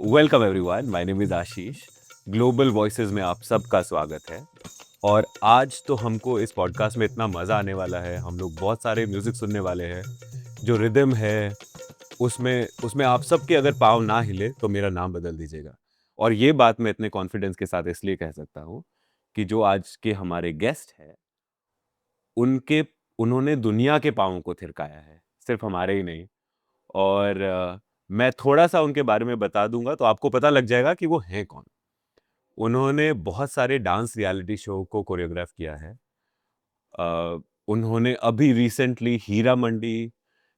Welcome everyone, my name is Ashish. Global voices में आप सबका स्वागत है। और आज तो हमको इस पॉडकास्ट में इतना मजा आने वाला है। हम लोग बहुत सारे म्यूजिक सुनने वाले हैं। जो रिदम है उसमें उसमें आप सबके अगर पाँव ना हिले तो मेरा नाम बदल दीजिएगा। और ये बात मैं इतने कॉन्फिडेंस के साथ इसलिए कह सकता हूँ कि जो आज के हमारे गेस्ट हैं उनके उन्होंने दुनिया के पाँवों को थिरकाया है, सिर्फ हमारे ही नहीं। और मैं थोड़ा-सा उनके बारे में बता दूँगा तो आपको पता लग जाएगा कि वो हैं कौन। उन्होंने बहुत सारे डांस रियलिटी शो को कोरियोग्राफ किया है। अ, उन्होंने अभी रिसेंटली हीरा मंडी,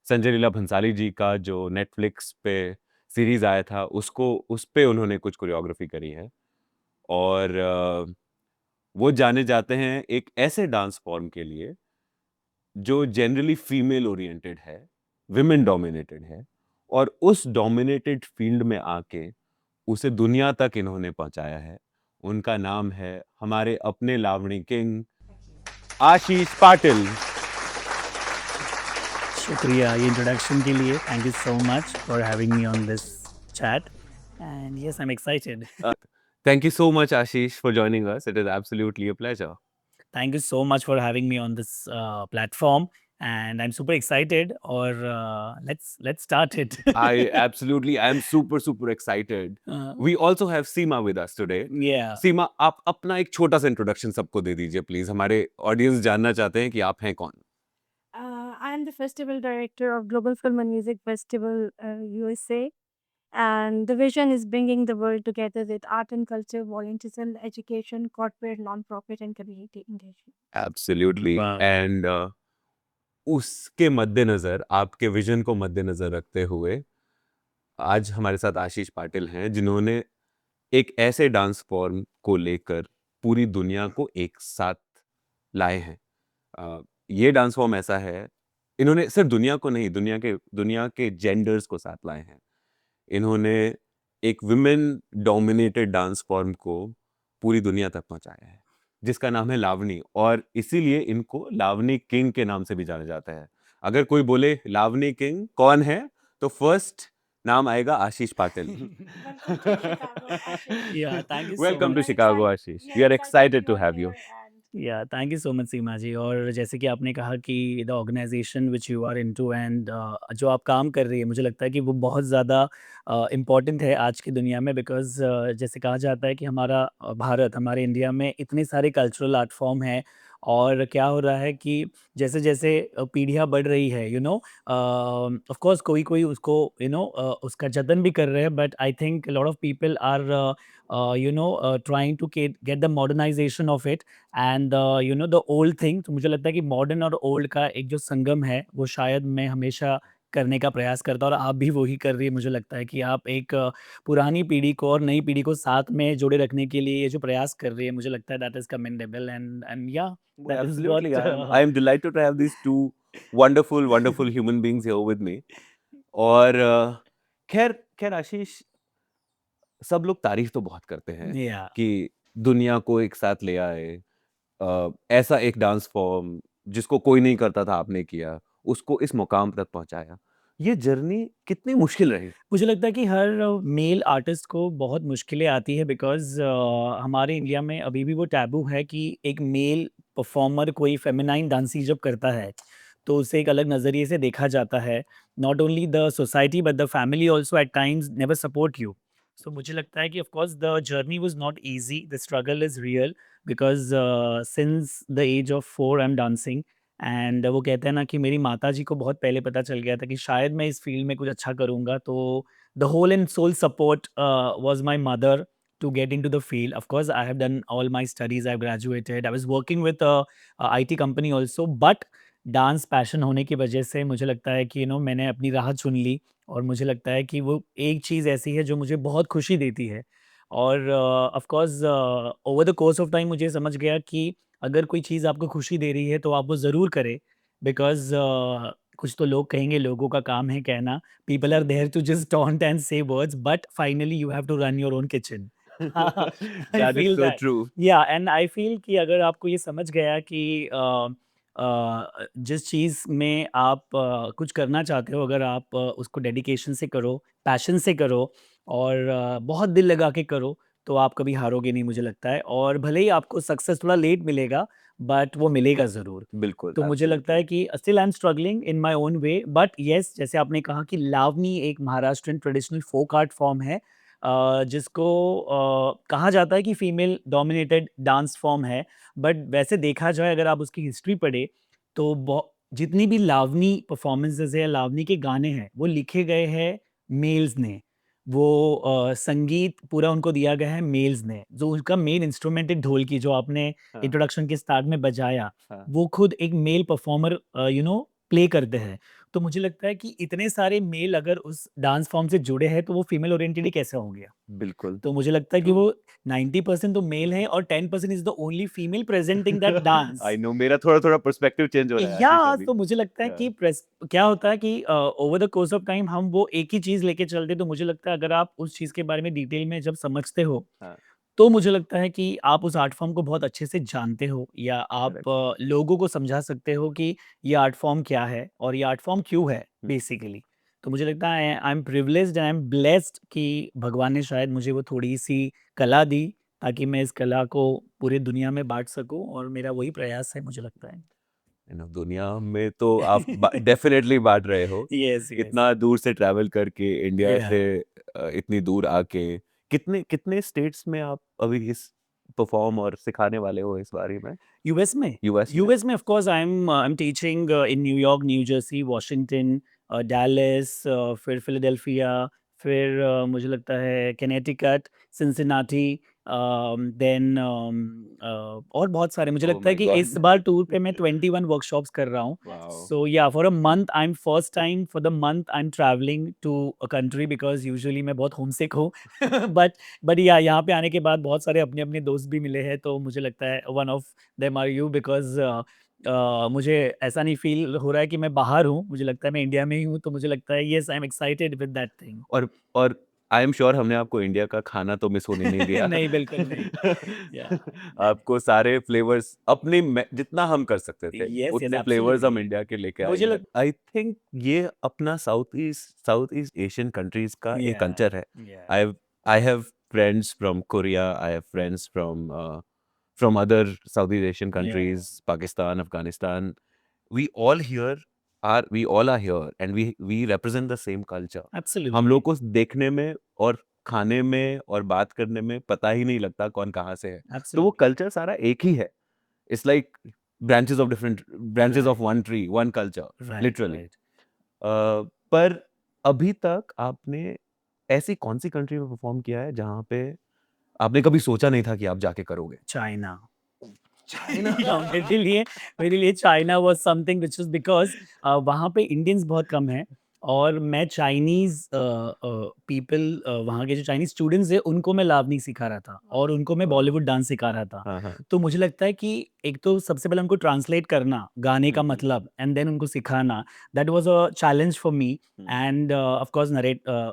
संजय लीला भंसाली जी का जो नेटफ्लिक्स पे सीरीज़ आया था उसको उस पे उन्होंने कुछ कोरियोग्राफी करी है। और वो जाने जाते हैं एक ऐसे डांस फॉर्म के लिए जो जनरली फीमेल ओरिएंटेड है, विमेन डोमिनेटेड है। और उस डोमिनेटेड फील्ड में आके उसे दुनिया तक इन्होंने पहुंचाया है। उनका नाम है हमारे अपने लावणी किंग आशीष पाटिल। शुक्रिया ये इंट्रोडक्शन के लिए। Thank you so much for having me on this chat. And yes, I'm excited. Thank you so much Ashish for joining us, it is absolutely a pleasure. Thank you so much for having me on this platform, and I'm super excited. Or let's start it. I am super excited. Uh, We also have Seema with us today. yeah. सीमा, आप अपना एक छोटा सा introduction सबको दे दीजिए please. हमारे audience जानना चाहते हैं कि आप हैं कौन। I am the festival director of Global Film and Music Festival USA, and the vision is bringing the world together with art and culture, volunteerism, education, corporate, non-profit, and community engagement. Absolutely. Wow. And उसके मद्देनजर, आपके vision को मद्देनजर रखते हुए आज हमारे साथ आशीष पाटिल हैं जिन्होंने एक ऐसे डांस फॉर्म को लेकर पूरी दुनिया को एक साथ लाए हैं। ये डांस फॉर्म ऐसा है, इन्होंने सिर्फ दुनिया को नहीं, दुनिया के जेंडर्स को साथ लाए हैं। इन्होंने एक विमेन डोमिनेटेड डांस फॉर्म को पूरी दुनिया तक पहुंचाया है जिसका नाम है लावनी। और इसीलिए इनको लावनी किंग के नाम से भी जाना जाता है। अगर कोई बोले लावनी किंग कौन है तो फर्स्ट नाम आएगा Ashish Patil. Yeah, thank you so welcome to much. Chicago Ashish, we are excited to have you. Yeah thank you so much Seema ji. और जैसे कि आपने कहा कि the organisation which you are into and जो आप काम कर रही है, मुझे लगता है कि वो बहुत ज़्यादा इम्पॉर्टेंट है आज की दुनिया में। बिकॉज जैसे कहा जाता है कि हमारा भारत, हमारे इंडिया में इतने सारे कल्चरल आर्ट फॉर्म हैं। और क्या हो रहा है कि जैसे जैसे पीढ़ियाँ बढ़ रही है, ऑफ कोर्स कोई कोई उसको उसका जतन भी कर रहे हैं, but I think lot of people are trying to get the modernization of it and the old thing. तो मुझे लगता है कि मॉडर्न और ओल्ड का एक जो संगम है वो शायद मैं हमेशा करने का प्रयास करता हूँ, और आप भी वही कर रही है। मुझे लगता है कि आप एक पुरानी पीढ़ी को और नई पीढ़ी को साथ में जोड़े रखने के लिए ये जो प्रयास कर रही है, मुझे लगता है that is commendable and yeah that is Absolutely, I what am delighted to have these two wonderful human beings here with me. और खैर खैर आशीष, सब लोग तारीफ तो बहुत करते हैं या कि दुनिया को एक साथ ले आए। ऐसा एक डांस फॉर्म जिसको कोई नहीं करता था आपने किया, उसको इस मुकाम तक पहुंचाया। ये जर्नी कितनी मुश्किल रही? मुझे लगता है कि हर मेल आर्टिस्ट को बहुत मुश्किलें आती है। बिकॉज़ हमारे इंडिया में अभी भी वो टैबू है कि एक मेल परफॉर्मर कोई फेमिनाइन डांसिंग जब करता है तो उसे एक अलग नज़रिए से देखा जाता है। Not only the society but the family also at times never support you. So मुझे लगता है कि of course the journey was not easy, the struggle is real. Because since the age of 4 I am dancing. And वो कहते हैं ना कि मेरी माताजी को बहुत पहले पता चल गया था कि शायद मैं इस फील्ड में कुछ अच्छा करूँगा। तो the whole and sole support was my mother to get into the field. Of course, I have done all my studies. I've graduated. I was working with a IT company also, but dance passion होने की वजह से मुझे लगता है कि मैंने अपनी राह चुन ली। और मुझे लगता है कि वो एक चीज़ ऐसी है जो मुझे बहुत खुशी देती है। और of course over the course of time मुझे समझ गया कि अगर कोई चीज़ आपको खुशी दे रही है तो आप वो ज़रूर करें। बिकॉज़ कुछ तो लोग कहेंगे, लोगों का काम है कहना। People are there to just taunt and say words, but finally you have to run your own kitchen. I That is feel so that. true. Yeah, and I feel कि अगर आपको ये समझ गया कि जिस चीज़ में आप कुछ करना चाहते हो, अगर आप उसको डेडिकेशन से करो, पैशन से करो, और बहुत दिल लगा के करो तो आप कभी हारोगे नहीं मुझे लगता है, और भले ही आपको सक्सेस थोड़ा लेट मिलेगा बट वो मिलेगा ज़रूर। बिल्कुल, तो मुझे लगता है कि still I am struggling in my own way, but yes, जैसे आपने कहा कि लावनी एक Maharashtrian traditional folk art form है, जिसको कहा जाता है कि फीमेल डोमिनेटेड डांस फॉर्म है, बट वैसे देखा जाए अगर आप उसकी हिस्ट्री पढ़े तो जितनी भी लावनी परफॉर्मेंसेस है, लावनी के गाने हैं, वो लिखे गए हैं मेल्स ने। वो संगीत पूरा उनको दिया गया है मेल्स ने। जो उनका मेन इंस्ट्रूमेंट है ढोलकी, जो आपने हाँ, इंट्रोडक्शन के स्टार्ट में बजाया, हाँ। वो खुद एक मेल परफॉर्मर प्ले करते हैं। तो मुझे लगता है कि इतने सारे मेल अगर उस डांस फॉर्म से जुड़े हैं तो वो फीमेल ओरिएंटेड ही कैसे होंगे? बिल्कुल। तो मुझे लगता है कि वो 90% तो मेल है और 10% is the only female presenting that dance. I know, मेरा थोड़ा-थोड़ा पर्सपेक्टिव चेंज हो रहा है आशीष या अभी। तो मुझे लगता है या कि क्या होता है कि over the course of time हम वो एक ही चीज़ लेके चलते हैं, तो मुझे लगता है अगर आप उस चीज़ के बारे में डिटेल में जब समझते हो, हाँ, तो मुझे लगता है कि आप उस आर्ट फॉर्म को बहुत अच्छे से जानते हो, या आप करेक्ट। लोगों को समझा सकते हो कि ये आर्ट फॉर्म क्या है और ये आर्ट फॉर्म क्यों है हुँ, बेसिकली। तो मुझे लगता है I am privileged and I am blessed कि भगवान ने शायद मुझे वो थोड़ी-सी कला दी, ताकि मैं इस कला को पूरी दुनिया में बाँट सकूँ, और मेरा वही प्रयास है मुझे लगता है। यू नो दुनिया में तो आप डेफिनेटली बांट रहे हो। Yes, yes. इतना दूर से ट्रैवल करके इंडिया या से इतनी दूर आके कितने कितने स्टेट्स में आप अभी इस परफॉर्म और सिखाने वाले हो इस बारे में? यूएस में? यूएस में? यूएस में of course I am teaching in New York, new Jersey, Washington, Dallas, फिर फिलाडेल्फिया, फिर मुझे लगता है कनेटिकट, सिंसिनाटी, देन और बहुत सारे, मुझे ओह लगता है माय कि गॉड! इस बार टूर पे मैं 21 वर्कशॉप्स कर रहा हूँ। Wow! So yeah for a month I am first time for the month I am travelling to a country, because usually मैं बहुत होमसिक हूँ। बट या यहाँ पे आने के बाद बहुत सारे अपने-अपने दोस्त भी मिले हैं, तो मुझे लगता है one of them are you, because मुझे ऐसा नहीं फ़ील हो रहा है कि मैं बाहर हूँ, मुझे लगता है मैं इंडिया में ही हूँ, तो मुझे लगता है yes I am excited with that thing. और आई एम श्योर हमने आपको इंडिया का खाना तो मिस होने नहीं दिया। नहीं, बिल्कुल नहीं। या आपको सारे फ्लेवर्स अपने में जितना हम कर सकते थे, येस, येस, उतने फ्लेवर्स हम एब्सोल्युटली। इंडिया के लेके आए मुझे हैं। लग आई थिंक ये अपना साउथ ईस्ट एशियन कंट्रीज का एक या, कल्चर है। Yeah, I I have friends from Korea, I have friends from other South East Asian yeah, countries, Pakistan, Afghanistan. We all are here and we represent the same culture. हम absolutely, लोग को देखने में और खाने में और बात करने में पता ही नहीं लगता कौन कहाँ से है। तो वो एब्सोल्युटली। कल्चर सारा एक ही है। It's like branches of right, one tree, one culture, right, literally. Right. पर अभी तक आपने ऐसी कौन सी कंट्री में परफॉर्म किया है जहाँ पे आपने कभी सोचा नहीं था कि आप जाके करोगे? चाइना। चाइना। या मेरे लिए China was something which was because वहाँ पे इंडियंस बहुत कम हैं, और मैं चाइनीज़ पीपल, वहाँ के जो चाइनीज़ स्टूडेंट्स हैं उनको मैं लावनी सिखा रहा था और उनको मैं वाह! बॉलीवुड डांस सिखा रहा था। हाँ, हाँ। तो मुझे लगता है कि एक तो सबसे पहले उनको ट्रांसलेट करना गाने का हुँ, हुँ, मतलब, एंड देन उनको सिखाना, that was a challenge for me. Hmm. End of course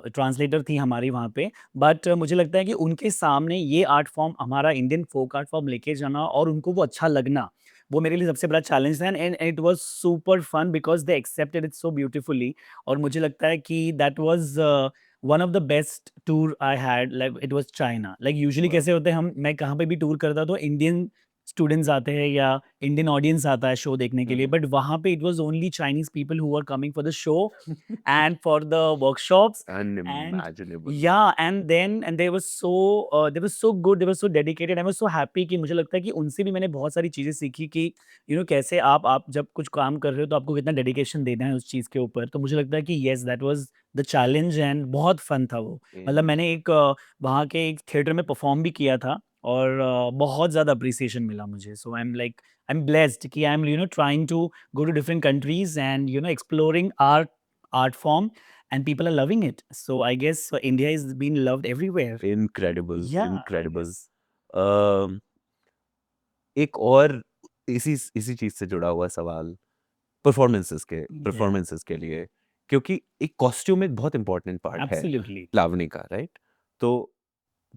translator थी हमारी वहाँ पे, बट मुझे लगता है कि उनके सामने ये आर्ट फॉर्म, हमारा इंडियन फोक आर्ट फॉर्म लेके जाना और उनको वो अच्छा लगना, वो मेरे लिए सबसे बड़ा चैलेंज था, and it was super fun because they accepted it so beautifully. और मुझे लगता है कि that was one of the best tour I had, like it was China. Like usually वाह! कैसे होते हैं, हम मैं कहाँ पे भी टूर करता हूँ तो इंडियन स्टूडेंट्स आते हैं या इंडियन ऑडियंस आता है शो देखने के हुँ, लिए, हुँ। बट वहाँ पे it was only Chinese people who are coming for the show and for the workshops, and Unimaginable. yeah, and then and they were so good, they were so dedicated, I was so happy कि मुझे लगता है कि उनसे भी मैंने बहुत सारी चीज़ें सीखी कि कैसे आप जब कुछ काम कर रहे हो तो आपको कितना डेडिकेशन देना है उस चीज़ के ऊपर। तो मुझे लगता है कि yes, that was the challenge and बहुत फन था वो। Yeah. मतलब मैंने एक वहाँ के एक थिएटर में परफॉर्म भी किया था, और बहुत ज़्यादा अप्रिसिएशन मिला मुझे। सो आई एम ब्लेस्ड कि I am trying to go to different countries and exploring art form, and people are loving it, so I guess India is being loved everywhere. Incredible, Yeah, I incredible. guess. अम, एक और इसी चीज़ से जुड़ा हुआ सवाल Yeah, performances के लिए, क्योंकि एक कॉस्ट्यूम एक बहुत इम्पोर्टेंट पार्ट है absolutely. लावनी का, राइट? तो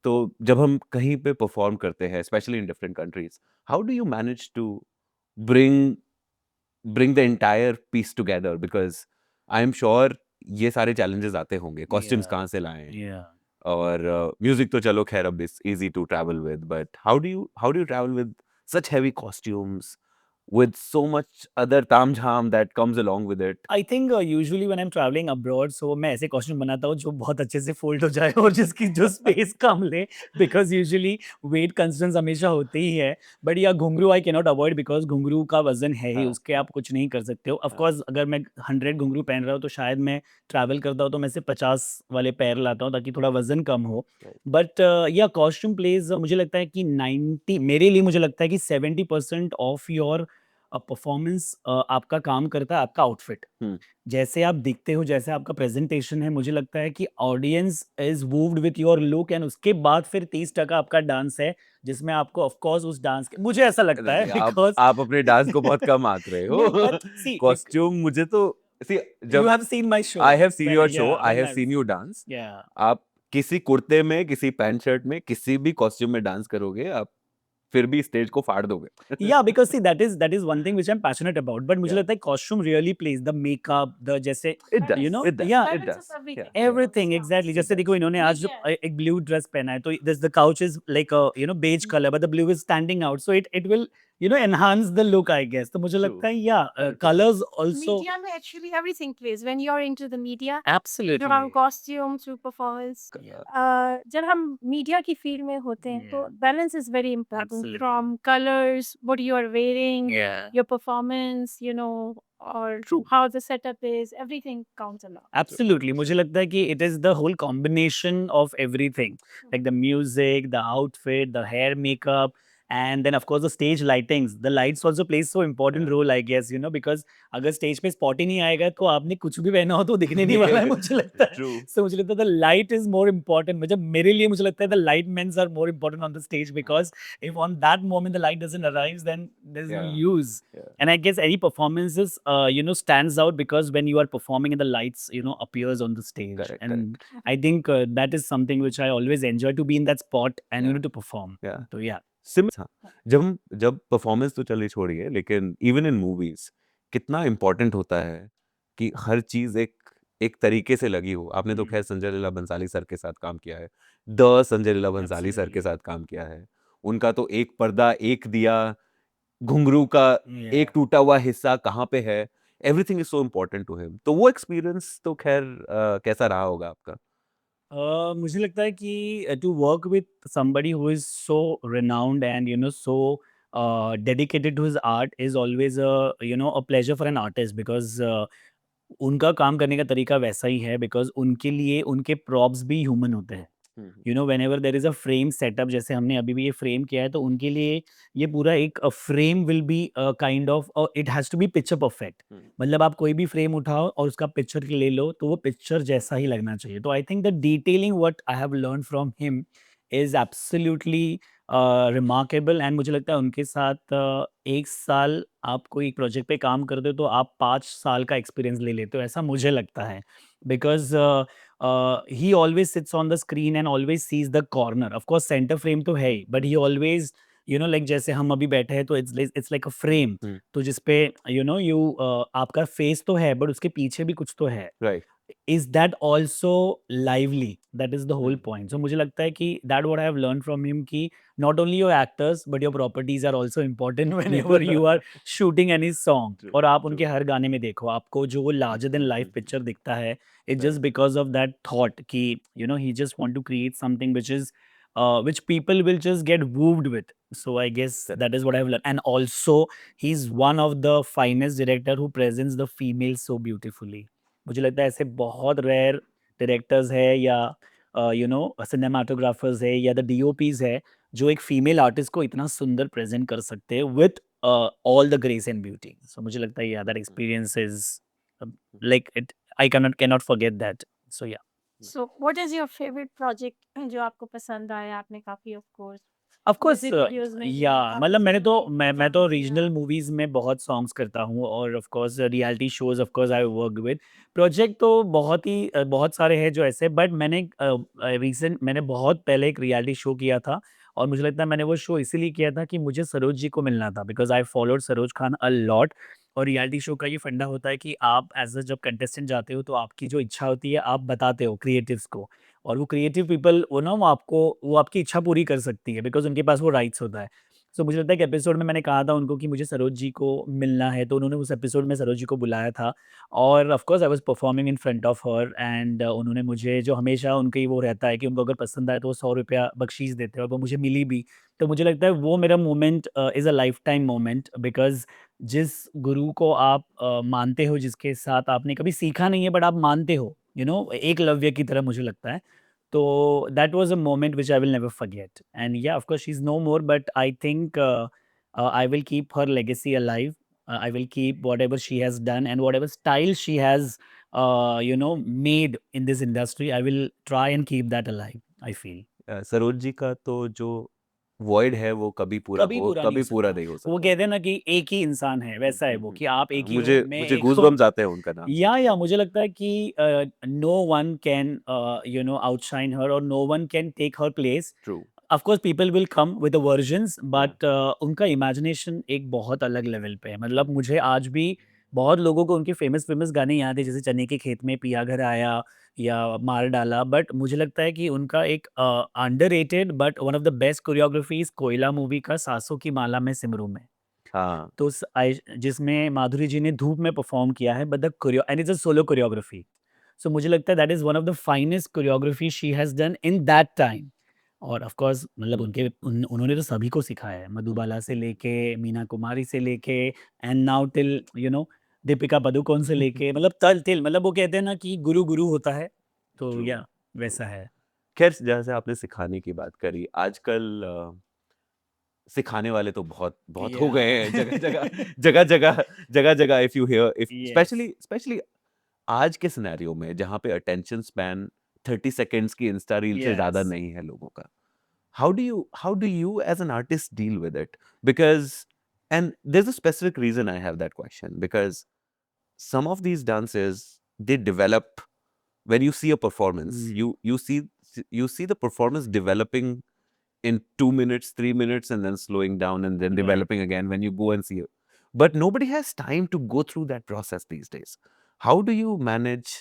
तो जब हम कहीं पे परफॉर्म करते हैं, specially in different countries, how do you manage to bring bring the entire piece together? Because I am sure ये सारे चैलेंजेस आते होंगे, कॉस्ट्यूम्स Yeah, कहाँ से लाएं, yeah. और म्यूजिक तो चलो खैर अब it's easy to travel with, but how do you travel with such heavy costumes, with so much other तामझाम that comes along with it? I think usually when I am travelling abroad, so मैं ऐसे costume बनाता हूँ जो बहुत अच्छे से fold हो जाए और जिसकी जो स्पेस कम ले, बिकॉज यूजुअली वेट कंसर्न्स हमेशा होते ही है. बट या घुंघरू I can not avoid, because घुंघरू का वजन है ही, हाँ, उसके आप कुछ नहीं कर सकते हो. ऑफ हाँ. कोर्स अगर मैं 100 घुंघरू पहन रहा हूँ तो शायद मैं ट्रैवल करता हूँ तो मैं से 50 वाले पैर लाता हूँ ताकि थोड़ा वजन कम हो. Right. बट या कॉस्ट्यूम प्लेज, मुझे लगता है कि 90, मेरे लिए मुझे लगता है कि 70% ऑफ योर परफॉर्मेंस आपका काम करता है आपका आउटफिट. हम्म. जैसे आप दिखते हो, जैसे आपका प्रेजेंटेशन है, मुझे लगता है कि audience is moved with your look, and उसके बाद फिर 30% आपका डांस है, जिसमें आपको ऑफ कोर्स उस डांस के, मुझे ऐसा लगता है, नहीं, बिकॉज आप अपने डांस को बहुत कम आंक रहे नहीं, हो. बट सी कॉस्ट्यूम मुझे तो see, यू जब have seen my show, I have seen your show, I have seen you dance. या आप किसी कुर्ते में, किसी पैंट शर्ट में, किसी भी कॉस्ट्यूम में डांस करोगे, आप फिर भी स्टेज को फाड़ दोगे. या because see that is one thing which I am passionate about. But मुझे Yeah. लगता है costume really plays the makeup, the जैसे It does. you know, It does. yeah, It Balance does. of everything. Yeah. Everything exactly. जैसे देखो इन्होंने आज जो Yeah. एक ब्लू ड्रेस पहना है, तो this the couch is like beige colour, but the blue is standing out, so it will enhance the look, I guess. तो मुझे लगता है या कलर्स आल्सो Media में actually everything plays. When you're into the media, from absolutely. costume to performance. जब हम media की field में होते हैं तो balance is very important. Absolutely. From colours, what you are wearing, Yeah. your performance, or True. how the setup is, everything counts a lot. Absolutely. मुझे लगता है कि it is the whole combination of everything, like the music, the outfit, the hair, makeup, and then of course the stage lightings. The lights also plays so important Yeah. role, I guess, because अगर stage पे spot ही नहीं आएगा तो आपने कुछ भी पहना हो तो दिखने नहीं वाला है, मुझे लगता है. True. So मुझे लगता है the light is more important. मतलब मेरे लिए मुझे लगता है the light men are more important on the stage, because if on that moment the light doesn't arrive, then there's no Yeah. use. Yeah. And I guess any performances, stands out because when you are performing and the lights, appears on the stage. Correct, And I think that is something which I always enjoy, to be in that spot and Yeah. to perform. Yeah. So yeah. हाँ, जब performance तो चलिए छोड़िए, लेकिन even in movies कितना important होता है कि हर चीज एक एक तरीके से लगी हो. आपने तो खैर संजय लीला बंसाली सर के साथ काम किया है, द संजय लीला बंसाली सर के Absolutely. साथ काम किया है. उनका तो एक पर्दा, एक दिया, घुंघरू का Yeah. एक टूटा हुआ हिस्सा कहाँ पे है, everything is so important to him. तो वो एक्सपीरियंस तो खैर कैसा रहा होगा आपका? मुझे लगता है कि to work with somebody who is so renowned and so dedicated to his art is always a pleasure for an artist, because उनका काम करने का तरीका वैसा ही है, बिकॉज उनके लिए उनके प्रॉप्स भी ह्यूमन होते हैं. whenever there is a frame setup, जैसे हमने अभी भी ये फ्रेम किया है, तो उनके लिए ये पूरा एक frame will be kind of, it has to be picture perfect. मतलब आप कोई भी फ्रेम उठाओ और उसका पिक्चर ले लो तो वो पिक्चर जैसा ही लगना चाहिए. तो I think the detailing what I have learn from him is absolutely remarkable. And मुझे लगता है उनके साथ एक साल आप कोई प्रोजेक्ट पे काम करते हो तो आप 5 साल का एक्सपीरियंस ले लेते हो, ऐसा मुझे लगता है. Because he always sits on the screen and always sees the corner. Of course center frame तो है ही, but he always like जैसे हम अभी बैठे हैं तो it's like a frame. तो जिसपे आपका फेस तो है बट उसके पीछे भी कुछ तो है. Right. Is that also lively? That is the whole point. So मुझे लगता है कि that what I have learned from him कि not only your actors but your properties are also important whenever you are shooting any song. True, और आप true. उनके हर गाने में देखो, आपको जो वो larger than life picture दिखता है, it's just Right. because of that thought कि he just want to create something which is which people will just get moved with. So I guess Correct. that is what I've learned. And also he's one of the finest director who presents the female so beautifully. मुझे लगता है ऐसे बहुत rare directors है या cinematographers है या the DOPs है जो एक फीमेल आर्टिस्ट को इतना सुंदर प्रेजेंट कर सकते हैं with all the grace and beauty. So मुझे लगता है that experience is like it, I cannot forget that. So yeah. So what is your favorite project जो आपको पसंद आया? आपने काफी of course of course music videos में भी या काफी मतलब मैं तो songs रीजनल किया। मूवीज में बहुत सॉन्ग्स करता हूँ, और of course reality shows of course I work with. Project तो बहुत सारे हैं जो ऐसे, बट मैंने बहुत पहले एक रियलिटी शो किया था, और मुझे लगता है मैंने वो शो इसीलिए किया था कि मुझे सरोज जी को मिलना था, because I followed Saroj Khan a lot. और रियलिटी शो का ये फंडा होता है कि आप एज अ जब कंटेस्टेंट जाते हो तो आपकी जो इच्छा होती है आप बताते हो क्रिएटिव्स को, और वो क्रिएटिव पीपल वो ना वो आपकी इच्छा पूरी कर सकती है बिकॉज उनके पास वो राइट्स होता है। सो मुझे लगता है कि एपिसोड में मैंने कहा था उनको कि मुझे सरोज जी को मिलना है, तो उन्होंने उस एपिसोड में सरोज जी को बुलाया था, और of course I was performing in front of her, and उन्होंने मुझे, जो हमेशा उनका वो रहता है कि उनको अगर पसंद आए तो वो 100 रुपया बख्शीश देते हैं, और वो मुझे मिली भी। तो मुझे लगता है वो मेरा moment is a life time moment, because जिस गुरु को आप मानते हो, जिसके साथ आपने कभी सीखा नहीं है बट आप मानते हो, एकलव्य की तरह मुझे लगता है। तो that was a moment which I will never forget. And yeah, of course, she's no more, but I think I will keep her legacy alive. I will keep whatever she has done and whatever style she has, made in this industry. I will try and keep that alive, I feel. Saroj ji का तो जो void है वो कभी पूरा कभी पूरा नहीं कभी हो पूरा सकता। नहीं हो वो सकता। कहते हैं ना कि एक ही इंसान है, वैसा है वो, कि आप एक ही हो, मुझे मैं मुझे एक गूज हूँ। बम्स आते हैं उनका नाम सुन या मुझे लगता है कि no one can outshine her, और no one can take her place. True. Of course people will come with the versions, Yeah. But उनका इमेजिनेशन एक बहुत अलग लेवल पे है। मतलब मुझे आज भी बहुत लोगों को उनके फेमस फेमस गाने याद है, जैसे चने के खेत में पिया घर आया या मार डाला, बट मुझे लगता है कि उनका एक underrated but one of the best choreographies कोयला मूवी का सासों की माला में सिमरू में, हाँ। तो जिसमें माधुरी जी ने धूप में परफॉर्म किया है, but the choreo and it's a solo choreography. So मुझे लगता है that is one of the finest choreography she has done in that time. और ऑफ कोर्स मतलब उन्होंने तो सभी को सिखाया है, मधुबाला से लेके मीना कुमारी से लेके and now till Deepika Padukone से लेके, मतलब तल तिल, मतलब वो कहते हैं ना कि गुरु गुरु होता है, तो True, या वैसा है। खैर जैसे आपने सिखाने की बात करी, आजकल सिखाने वाले तो बहुत बहुत हो गए हैं जगह जगह जगह जगह जगह जगह। If you here, if yes, specially आज के सिनेरियो में जहाँ पे अटेंशन स्पैन 30 सेकेंड्स की इंस्टा रील से ज्यादा यस, नहीं है लोगों का, how do you as an artist deal with it? Because, and there's a specific reason I have that question, because some of these dances, they develop when you see a performance, you see the performance developing in 2 minutes, 3 minutes, and then slowing down and then Right. developing again when you go and see it. But nobody has time to go through that process these days. How do you manage?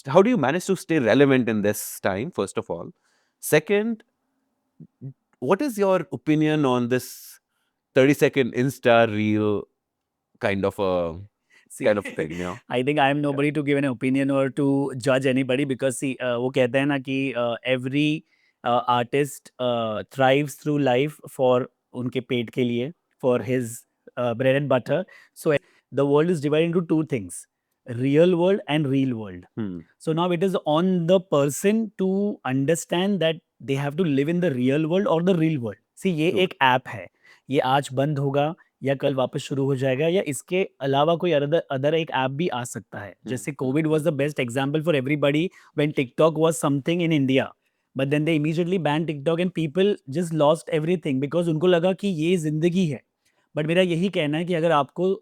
How do you manage to stay relevant in this time, first of all? Second, what is your opinion on this 30-second Insta reel kind of a See, kind of thing, you know? I think I am nobody to give an opinion or to judge anybody, because see, वो कहते हैं ना कि every artist thrives through life for उनके पेट के लिए, for his bread and butter. So the world is divided into two things, real world and real world. Hmm. So now it is on the person to understand that they have to live in the real world or the real world. See, ये True. एक app है, ये आज बंद होगा या कल वापस शुरू हो जाएगा, या इसके अलावा कोई अदर एक ऐप भी आ सकता है। जैसे COVID was the best example for everybody when TikTok was something in India, but then they immediately ban TikTok and people just lost everything because उनको लगा कि ये जिंदगी है। बट मेरा यही कहना है कि अगर आपको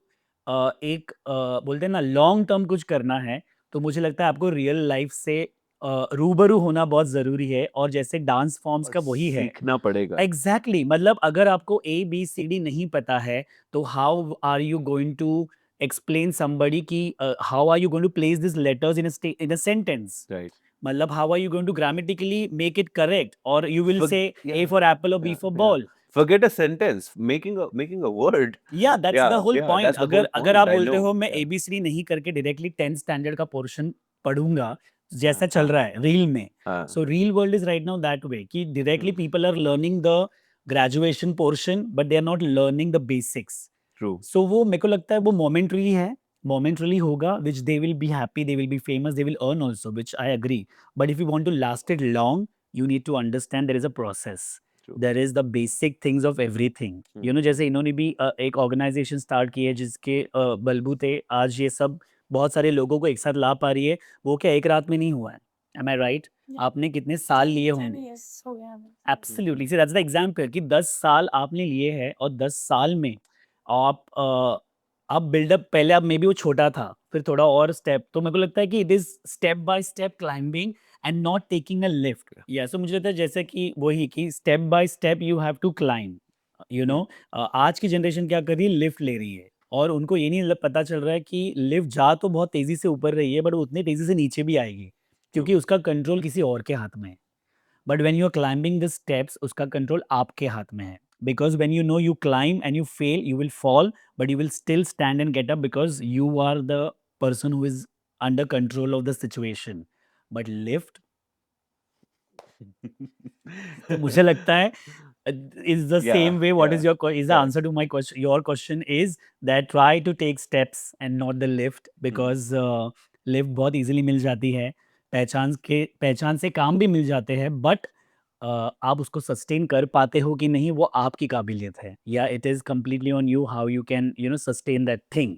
बोलते हैं ना लॉन्ग टर्म कुछ करना है, तो मुझे लगता है आपको रियल लाइफ से रूबरू होना बहुत ज़रूरी है, और जैसे डांस फॉर्म्स का वही है। सीखना पड़ेगा। एग्जैक्टली, मतलब अगर आपको ABCD नहीं पता है, तो how are you going to explain somebody कि how are you going to place this letters in a sentence, Right. मतलब how are you going to grammatically make it correct, और you will say A Yeah. For apple और B for Yeah. Ball. Forget a sentence. Making a word. Yeah that's the whole point. That's the अगर whole अगर point. आप I बोलते know. हो मैं Yeah. ABCD नहीं करके डायरेक्टली 10th स्टैंडर्ड का पोर्शन पढ़ूंगा जैसा चल हाँ, रहा है रील में, हाँ. So reel world is right now that way कि directly people are learning the graduation portion but they are not learning the basics. True. So वो मेरे को लगता है वो मोमेंटरी है, मोमेंटली होगा, which they will be happy, they will be famous, they will earn also, which I agree. But if you want to last it long, you need to understand there is a process, True. There is the basic things of everything. जैसे इन्होंने भी एक organisation start की है जिसके बलबूते आज ये सब बहुत सारे लोगों को एक साथ ला पा रही है। वो क्या एक रात में नहीं हुआ है, एम आई राइट? आपने कितने साल लिए होंगे? हो गया हमें। Absolutely, see that's the example कि 10 साल आपने लिए हैं, और 10 साल में आप बिल्डअप, पहले आप मे बी वो छोटा था, फिर थोड़ा और स्टेप, तो मेरे को लगता है कि it is step by step climbing and not taking a lift. Yeah so मुझे लगता है जैसे कि वही कि step by step you have to climb, आज की जनरेशन क्या कर रही है, लिफ्ट ले रही है, और उनको ये नहीं पता चल रहा है कि लिफ्ट जा तो बहुत तेजी से ऊपर रही है बट वो उतनी तेजी से नीचे भी आएगी क्योंकि उसका कंट्रोल किसी और के हाथ में है। But when you are climbing the steps उसका कंट्रोल आपके हाथ में है, because when you know you climb and you fail you will fall but you will still stand and get up because you are the person who is under control of the situation. But lift, तो मुझे लगता है is the Yeah, same way. What is yeah, your is the correct. answer to my question? Your question is that try to take steps and not the lift because lift बहुत easily मिल जाती है, पहचान से काम भी मिल जाते हैं but आप उसको सस्टेन कर पाते हो कि नहीं वो आपकी काबिलियत है, या it is completely on you how you can sustain that thing.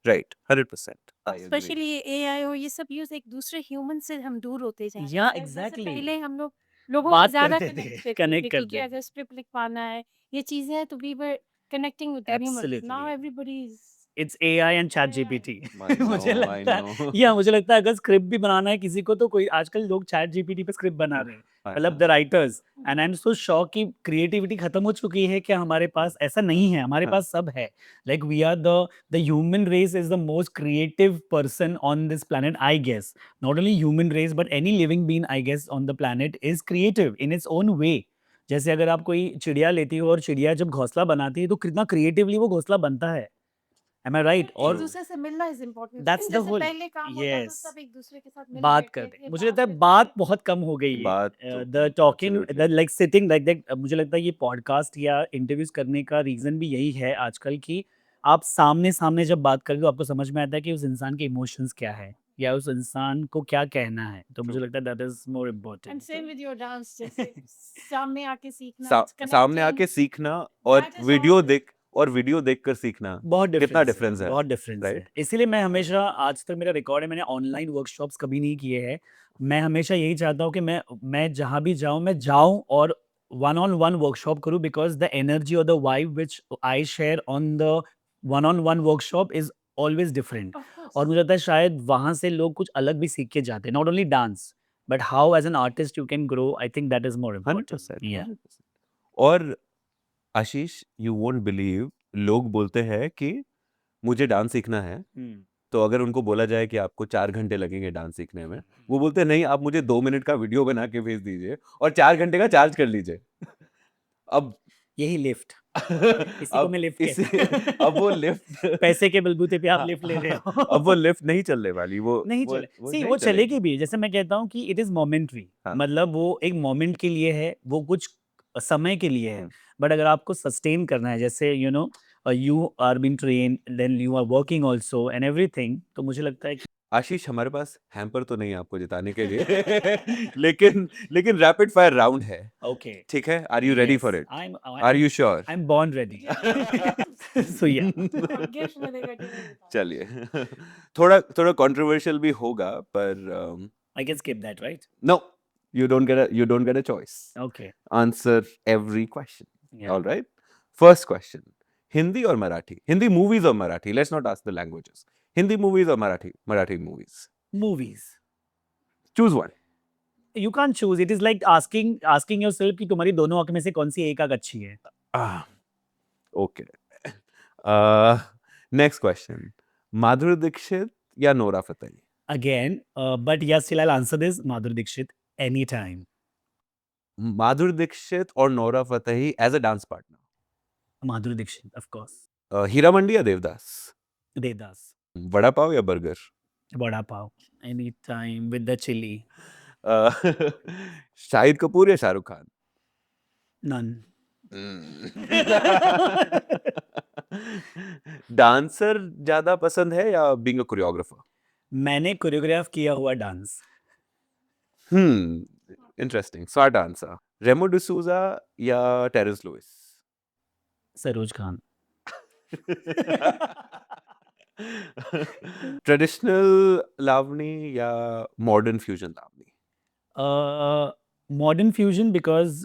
Right, 100%. I agree. Specially ये एआई और ये सब यूज एक दूसरे ह्यूमन से हम दूर होते जा रहे या हैं। जैसे एग्जैक्टली पहले हम लोग लोगों से बात ज्यादा करते थे, कनेक्ट करते कनेक्ट थे करते कि थे, अगर स्क्रिप्ट लिख पाना है ये चीजें हैं तो we were connecting with humans. Now absolutely everybody is it's AI and chat AI. GPT. I मुझे know, I लगता है know. या मुझे लगता है अगर स्क्रिप्ट भी बनाना है किसी को तो कोई आजकल लोग चैट जीपीटी पे स्क्रिप्ट बना रहे हैं, मतलब the writers. And I am so shock कि क्रिएटिविटी खत्म हो चुकी है, क्या हमारे पास ऐसा नहीं है, हमारे हाँ। पास सब है। Like we are the human race is the most creative person on this planet I guess. Not only human race but any living being I guess on the planet is creative in its own way. जैसे अगर आप कोई चिड़िया लेती हो और चिड़िया जब घोंसला बनाती है तो कितना क्रिएटिवली वो घोंसला बनता है। एम आई राइट? एक और दूसरे से मिलना इज इम्पोर्टेंट। दैट्स द जैसे होल, पहले काम होता था यस, सब एक दूसरे के साथ मिल बात बैठते करते थे, मुझे लगता है करते बात थे। बहुत कम हो गई है। बात तो the talking absolutely. Like sitting like that, मुझे लगता है ये पॉडकास्ट या इंटरव्यूज करने का रीजन भी यही है आजकल कि आप सामने सामने जब बात करते हो आपको समझ में आता है कि उस इंसान के इमोशंस क्या है या उस इंसान को क्या कहना है, तो मुझे True. लगता है that is more and important. Same with your dance, जैसे सामने आके सीखना, सामने आके कनेक्टिंग, सीखना और दैट इज वीडियो देखकर सीखना बहुत कितना डिफरेंस है, डिफरेंस है, बहुत डिफरेंस है। राइट? इसीलिए मैं हमेशा, आज तक मेरा रिकॉर्ड है, मैंने ऑनलाइन वर्कशॉप्स कभी नहीं किए हैं। मैं हमेशा यही चाहता हूँ कि मैं जहाँ भी जाऊँ मैं जाऊँ और वन ऑन वन वर्कशॉप करूँ बिकॉज द एनर्जी और the vibe which I share on the one on one workshop is always different. Of course. और मुझे लगता है शायद वहाँ से लोग कुछ अलग भी सीख के जाते हैं, not only dance but how as an artist you can grow. I think that is more important. 100%, yeah 100%. और आशीष, यू वोंट बिलीव, लोग बोलते हैं कि मुझे डांस सीखना है, तो अगर उनको बोला जाए कि आपको 4 घंटे लगेंगे डांस सीखने में, वो बोलते हैं नहीं, आप मुझे 2 मिनट का वीडियो बना के भेज दीजिए और 4 घंटे का चार्ज कर लीजिए। अब यही लिफ्ट, इसी को मैं लिफ्ट कहता अब वो लिफ्ट पैसे के बलबूते पे आप लिफ्ट ले रहे हो। अब वो लिफ्ट नहीं चलने वाली, वो नहीं वो चले, वो सी नहीं वो चलेगी। चलेगी भी, जैसे मैं कहता हूँ कि इट इज मोमेंट्री, हाँ। मतलब वो एक मोमेंट के लिए है, वो कुछ समय के लिए है। हम्म। बट अगर आपको सस्टेन करना है, जैसे you are been train then you are working also and everything, तो मुझे लगता है कि आशीष, हमारे पास हैम्पर तो नहीं है आपको जिताने के लिए लेकिन रैपिड फायर राउंड है, ओके, ठीक है? Are you ready for it? Are you sure? I am born ready. So yeah gift मिलेगा कि नहीं बता। चलिए, थोड़ा थोड़ा कंट्रोवर्शियल भी होगा, पर I can skip that right? No, you don't get a choice. Okay, Answer every question. या All right. First question. Hindi or Marathi? Hindi movies or Marathi? Let's not ask the languages. Hindi movies or Marathi movies? Movies. Choose one. You can choose, it is like asking yourself कि तुम्हारी दोनों आंख में से कौन सी एक आंख अच्छी है। Ah, okay. Uh, Next question. Madhuri Dixit या Nora Fateh? Again, but yes, still I'll answer this. Madhuri Dixit, anytime. Madhuri Dixit or Nora Fateh as a dance partner? Madhuri Dixit, of course. Hira Mandi या Devdas? Devdas, vada pav या burger? Vada Pav, anytime with the chili. Shahid Kapoor या Shahrukh Khan? None. Dancer ज्यादा पसंद है या being a choreographer? मैंने choreograph किया हुआ dance. Interesting, smart answer. Remo D'Souza या टेरेंस लुइस? सरोज खान। ट्रेडिशनल लावनी या modern fusion lavani? Modern fusion because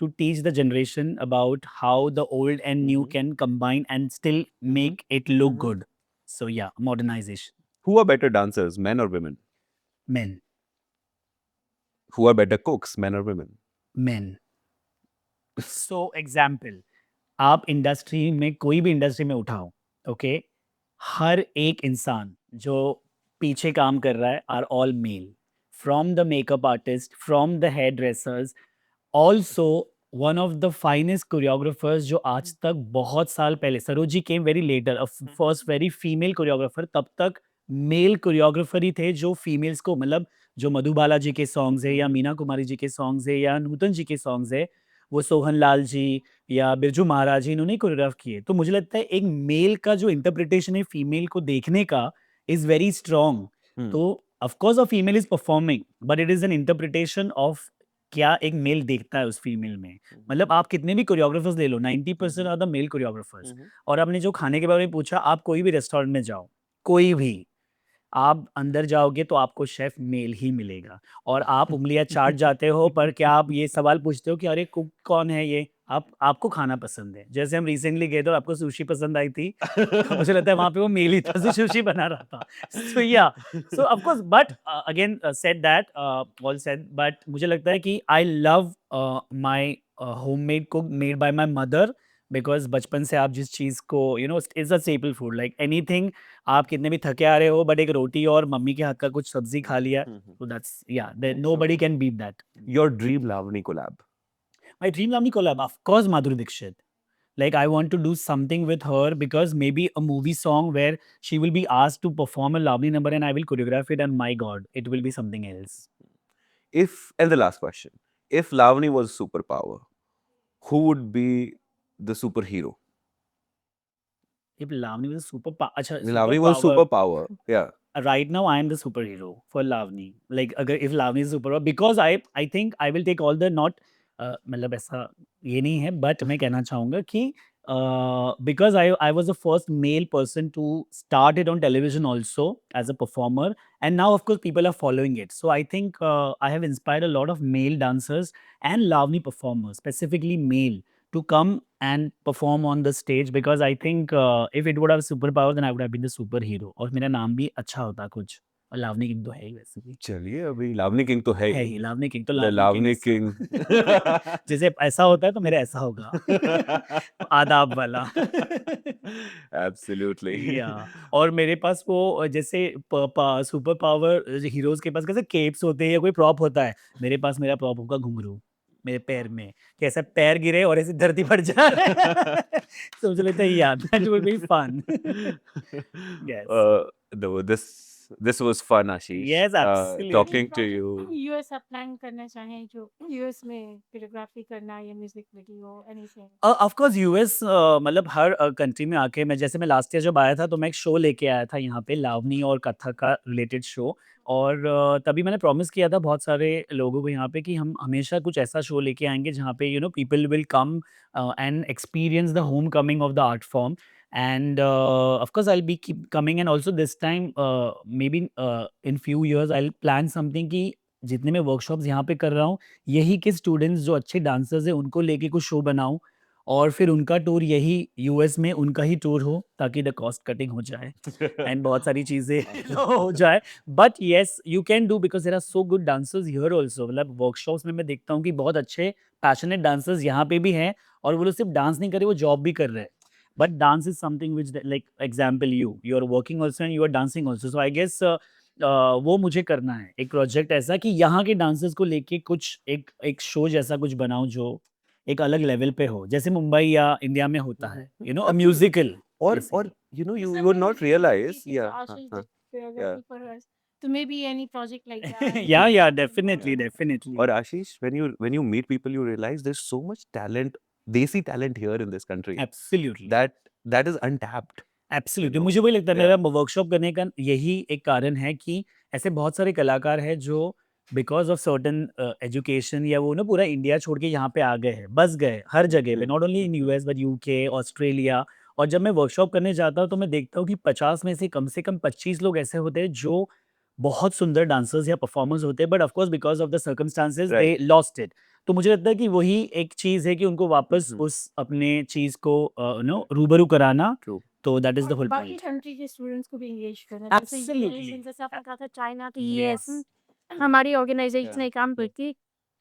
to teach the generation about how the old and new Mhm. can combine and still Mhm. make it look Mhm. good. So yeah, modernization. Who are better dancers, men or women? Men. Who are better cooks, men or women? Men. So example, आप industry में कोई भी industry में उठाओ, okay, हर एक इंसान जो पीछे काम कर रहा है are all male, from the makeup artist, from the hair dressers, also one of the finest choreographers जो आज तक बहुत साल पहले, Saroji came very later, first very female choreographer, तब तक मेल कोरियोग्राफर ही थे जो फीमेल्स को, मतलब जो मधुबाला जी के सॉन्ग्स है या मीना कुमारी जी के सॉन्ग्स है या नूतन जी के सॉन्ग्स है, वो सोहन लाल जी या बिरजू महाराज जी, इन्होंने कोरियोग्राफ किए। तो मुझे लगता है एक मेल का जो इंटरप्रिटेशन है फीमेल को देखने का इज वेरी स्ट्रॉन्ग। हम्म, तो of course a female is performing, but it is an interpretation of क्या एक मेल देखता है उस फीमेल में। मतलब आप कितने भी कोरियोग्राफर्स ले लो, 90% आर द मेल कोरियोग्राफर्स। और आपने जो खाने के बारे में पूछा, आप कोई भी रेस्टोरेंट में जाओ, कोई भी, आप अंदर जाओगे तो आपको शेफ मेल ही मिलेगा। और आप उंगलियां चाट जाते हो, पर क्या आप ये सवाल पूछते हो कि अरे कुक कौन है ये? आपको खाना पसंद है। जैसे हम रिसेंटली गए थे और आपको सुशी पसंद आई थी, तो मुझे लगता है वहां पे वो मेल ही था जो सुशी बना रहा था। सो या, सो of course, but again said that, all said, but मुझे लगता है कि I love my homemade cook made by my mother, because बचपन से आप जिस चीज को is a staple food, like anything, आप कितने भी थके आ रहे हो, बट एक रोटी और मम्मी के हाथ का कुछ सब्जी खा लिया, तो that's, yeah, nobody can beat that. your dream Lavani collab. My dream Lamni collab, of course, Madhuri Dixit. Like, I want to do something with her, because maybe a movie song where she will be asked to perform a Lavani number and I will choreograph it, and my God, it will be something else. And the last question, if Lavani was a superpower, who would be the superhero? If Lavani was a Lavani was a superpower, superpower. Yeah. right now I am the superhero for Lavani. Like, अगर if Lavani is superhero, because I think I will take all the, not मतलब ऐसा ये नहीं है, but मैं कहना चाहूँगा कि because I was the first male person to start it on television also as a performer, and now of course people are following it. So I think I have inspired a lot of male dancers and Lavani performers, specifically male, to come and perform on the stage, because I think if it would have superpower, then I would have been the superhero, और मेरा नाम भी अच्छा होता कुछ। और Lavani king तो है ही वैसे भी, चलिए, अभी लावनी किंग तो है है ही। ही लावनी किंग, तो The Lavani Lavani king King. जैसे ऐसा होता है तो मेरा ऐसा होगा। तो आदाब वाला। Absolutely. या, और मेरे पास वो जैसे सुपर पावर हीरोज के पास कैसे केप्स होते हैं या कोई प्रॉप होता है, मेरे पास मेरा प्रॉप होगा घुंघरू मेरे पैर में, कि ऐसा पैर गिरे और ऐसे धरती पर जाए। तो मुझे लगता है यार that would be fun. Yes, No, this was fun, Ashish. Yes, absolutely. Talking to you. US आप प्लान करना चाहें, जो यूएस में कोरियोग्राफी करना या music video anything? Of course US, मतलब हर कंट्री में आके, मैं लास्ट ईयर जब आया था तो मैं एक शो लेके आया था यहाँ पे, लावनी और कथक का रिलेटेड शो। और तभी मैंने प्रॉमिस किया था बहुत सारे लोगों को यहाँ पे कि हम हमेशा कुछ ऐसा शो लेके आएंगे जहाँ पे people will come and experience the home coming of the art form. End of course I will be keep coming, and also this time may be in few years I will plan something, कि जितने मैं workshops यहाँ पे कर रहा हूँ, यही के स्टूडेंट्स जो अच्छे डांसर्स हैं उनको लेके कुछ शो बनाऊँ, और फिर उनका टूर यही यूएस में उनका ही टूर हो, ताकि द कॉस्ट कटिंग हो जाए एंड बहुत सारी चीज़ें हो जाए। But yes, you can do, because there are so good dancers here also. मतलब वर्कशॉप्स में मैं देखता हूँ कि बहुत अच्छे पैशनेट डांसर्स यहाँ पे भी हैं, और वो लोग सिर्फ डांस नहीं कर रहे, वो जॉब भी कर रहे हैं। But dance is something which, like example, you are working also and you are dancing also, so I guess वो मुझे करना है एक प्रोजेक्ट ऐसा कि यहाँ के डांसर्स को लेके कुछ एक एक शो जैसा कुछ बनाऊं जो एक अलग लेवल पे हो, जैसे मुंबई या इंडिया में होता है, a musical. Or basically. you It's would not amazing. realize. It's Yeah. Ashish हाँ, did choreography yeah. for us. So maybe any project like that. Yeah, definitely, definitely. Or Ashish, when you meet people, you realize there's so much talent, desi talent here in this country Absolutely. that is untapped. Absolutely, know, मुझे वही लगता है, yeah. मेरा workshop करने का यही एक कारण है कि ऐसे बहुत सारे कलाकार हैं जो बिकॉज ऑफ सर्टन एजुकेशन या वो ना पूरा इंडिया छोड़ के यहाँ पे आ गए हैं, बस गए हर जगह पे, not only in US but UK, Australia. और जब मैं वर्कशॉप करने जाता हूँ तो मैं देखता हूँ कि 50 में से कम 25 लोग ऐसे होते हैं जो बहुत सुंदर डांसर्स या परफॉर्मर्स होते हैं, but of course because of the circumstances they Right. Lost it. तो मुझे लगता है कि वही एक चीज़ है कि उनको वापस Mhm. उस अपने चीज़ को रूबरू कराना। True. तो दैट इज द और होल बाकी पॉइंट। कंट्री के स्टूडेंट्स को भी एंगेज करना, जैसे Absolutely. जैसे आपने कहा था चाइना तो Yes. यूएस, हमारी ऑर्गेनाइजेशन Yeah. एक काम करती है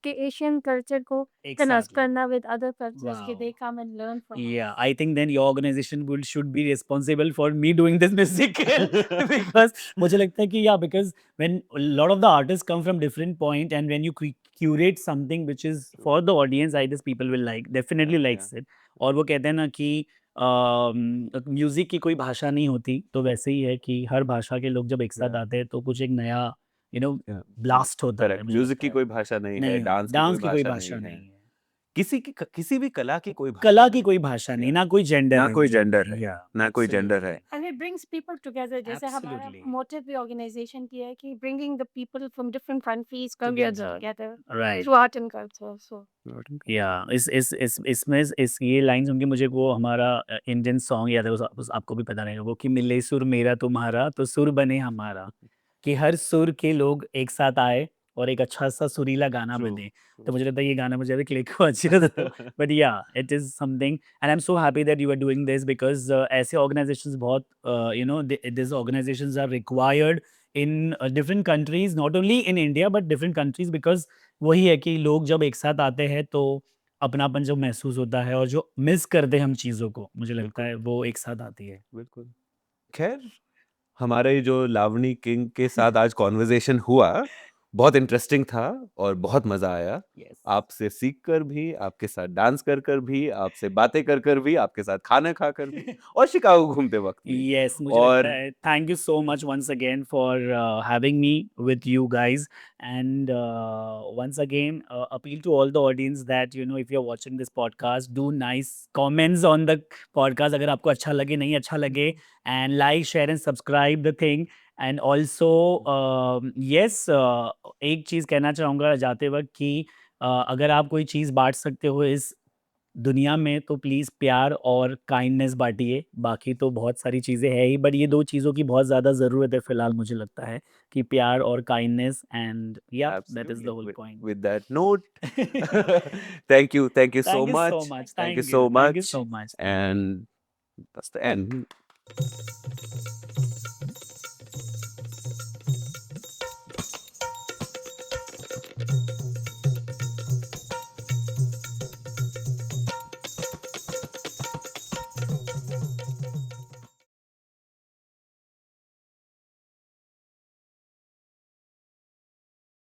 के एशियन कल्चर को कनेक्ट Exactly. करना with other cultures कि Wow. they come and learn from us. Yeah, I think then your organization should be responsible for me doing this musical because मुझे लगता है कि yeah, because when a lot of the artists come from different point and when you curate something which is for the audience, I guess people will definitely Yeah, likes it. और वो कहते हैं ना कि म्यूजिक की कोई भाषा नहीं होती, तो वैसे ही है कि हर भाषा के लोग जब एक साथ Yeah. आते हैं तो कुछ एक नया Yeah. ब्लास्ट होता है, करेक्ट, मुझे म्यूजिक लगता की है। कोई भाषा नहीं है, नहीं, डांस डांस की की कोई कोई भाषा भाषा नहीं नहीं है, है, किसी भी कला की कोई भाषा कला नहीं की है। कोई भाषा नहीं, Yeah. ना कोई जेंडर ना है, कोई मुझे जेंडर लगता है, है। Yeah, ना कोई जेंडर है। absolutely. And it brings people together. जैसे हमारा Absolutely. मोटिव भी ऑर्गेनाइजेशन की है कि bringing the people from different countries Together. together Right. through art and culture. So या इसमें इस ये लाइन सुन के मुझे वो हमारा इंडियन सॉन्ग याद है, आपको भी पता रहेगा वो कि मिले सुर मेरा तुम्हारा तो सुर बने हमारा, कि हर सुर के लोग एक साथ आए और एक अच्छा सा सुरीला गाना True, बने। true. तो मुझे लगता है ये गाना मुझे अभी क्लिक हुआ अच्छी तरह से, but yeah it is something and I am so happy that you are doing this because ऐसे ऑर्गेनाइजेशंस बहुत you know this organisations are required in different countries, not only in India but different countries, because वही है कि लोग जब एक साथ आते हैं तो अपनापन जो महसूस होता है और जो मिस करते हैं हम चीज़ों को, मुझे लगता बिल्कुल। है वो एक साथ आती है। बिल्कुल। खैर, हमारे जो लावनी किंग के साथ आज कॉन्वर्सेशन हुआ, बहुत इंटरेस्टिंग था और बहुत मज़ा आया। यस। आपसे सीख कर भी, आपके साथ डांस कर भी, आपसे बातें कर भी, आपके साथ खाना खाकर भी और शिकागो घूमते वक़्त भी। Yes, मुझे और लगता है thank you so much once again for having me with you guys, and once again appeal to all the audience that you know if you're watching this podcast, do nice comments on the podcast अगर आपको अच्छा लगे नहीं अच्छा लगे, and like share and subscribe the thing, and also yes, एक चीज़ कहना चाहूँगा जाते वक्त कि अगर आप कोई चीज़ बांट सकते हो इस दुनिया में तो प्लीज़ प्यार और काइंडनेस बाँटिए, बाकी तो बहुत सारी चीज़ें हैं ही, बट ये 2 चीज़ों की बहुत ज़्यादा ज़रूरत है फ़िलहाल, मुझे लगता है कि प्यार और kindness, and yeah that is the Absolutely. Whole With, point. with that note, thank you so Thank you so much. much. Thank you Thank so you. Thank you much. so much. And that's the end.